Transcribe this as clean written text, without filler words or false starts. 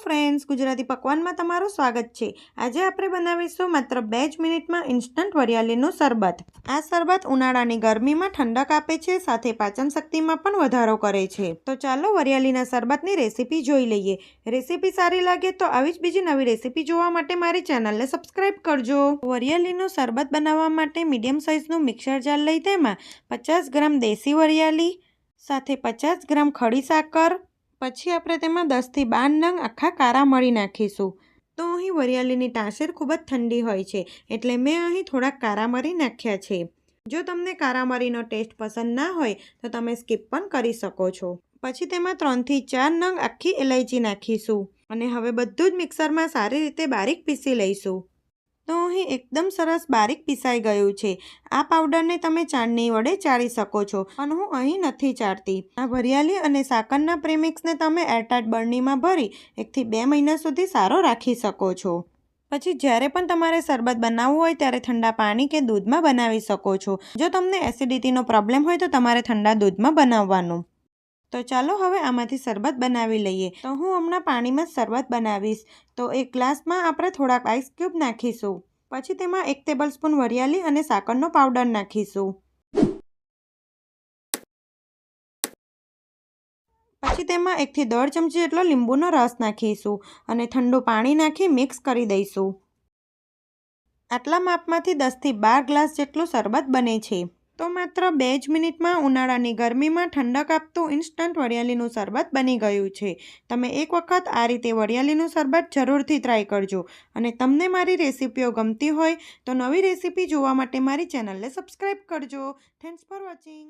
Friends, Gujarati પકવાનમાં તમારું સ્વાગત છે। આજે આપણે બનાવીશું માત્ર 2 જ મિનિટમાં ઇન્સ્ટન્ટ વરિયાળીનું શરબત। આ શરબત ઉનાળાની ગરમીમાં ઠંડક આપે છે, સાથે પાચન શક્તિમાં પણ વધારો કરે છે। તો ચાલો વરિયાળીના શરબતની રેસીપી જોઈ લઈએ। રેસીપી સારી લાગે તો આવી જ બીજી નવી રેસીપી જોવા માટે મારી ચેનલને સબસ્ક્રાઇબ કરજો। વરિયાળીનું શરબત બનાવવા માટે મીડિયમ સાઇઝનું મિક્સર જાર લઈ તેમાં 50 ગ્રામ દેશી વરિયાળી સાથે 50 ગ્રામ ખડી સાકર, પછી આપણે તેમાં 10 થી 12 નંગ આખા કારા મરી નાખીશું। તો અહીં વરિયાળીની તાસીર ખૂબ જ ઠંડી હોય છે, એટલે મેં અહીં થોડાક કારા મરી નાખ્યા છે। જો તમને કારા મરીનો ટેસ્ટ પસંદ ના હોય તો તમે સ્કીપ પણ કરી શકો છો। પછી તેમાં 3 થી 4 નંગ આખી ઇલાયચી નાખીશું અને હવે બધું જ મિક્સરમાં સારી રીતે બારીક પીસી લઈશું। તો અહીં એકદમ સરસ બારીક પીસાઈ ગયું છે। આ પાવડરને તમે ચાળણી વડે ચાળી શકો છો, પણ હું અહીં નથી ચાળતી। આ વરિયાળી અને સાકરના પ્રેમિક્સને તમે એરટાઇટ બરણીમાં ભરી 1 થી 2 મહિના સુધી સારો રાખી શકો છો। પછી જ્યારે પણ તમારે શરબત બનાવવું હોય ત્યારે ઠંડા પાણી કે દૂધમાં બનાવી શકો છો। જો તમને એસિડિટીનો પ્રોબ્લેમ હોય તો તમારે ઠંડા દૂધમાં બનાવવાનું। તો ચાલો હવે આમાંથી શરબત બનાવી લઈએ। તો હું હમણાં પાણીમાં જ શરબત બનાવીશ। તો એક ગ્લાસમાં આપણે થોડાક આઈસ ક્યુબ નાખીશું, પછી તેમાં 1 ટેબલસ્પૂન વરિયાળી અને સાકરનો પાવડર નાખીશું। પછી તેમાં 1 થી 1.5 ચમચી જેટલો લીંબુનો રસ નાખીશું અને ઠંડુ પાણી નાખી મિક્સ કરી દઈશું। આટલા માપમાંથી 10 થી 12 ગ્લાસ જેટલું શરબત બને છે। તો માત્ર 2 જ મિનિટમાં ઉનાળાની ગરમીમાં ઠંડક આપતું ઇન્સ્ટન્ટ વરિયાળીનું શરબત બની ગયું છે। તમે એક વખત આ રીતે વરિયાળીનું શરબત જરૂરથી ટ્રાય કરજો અને તમને મારી રેસીપીઓ ગમતી હોય તો નવી રેસીપી જોવા માટે મારી ચેનલને સબસ્ક્રાઇબ કરજો। Thanks for watching.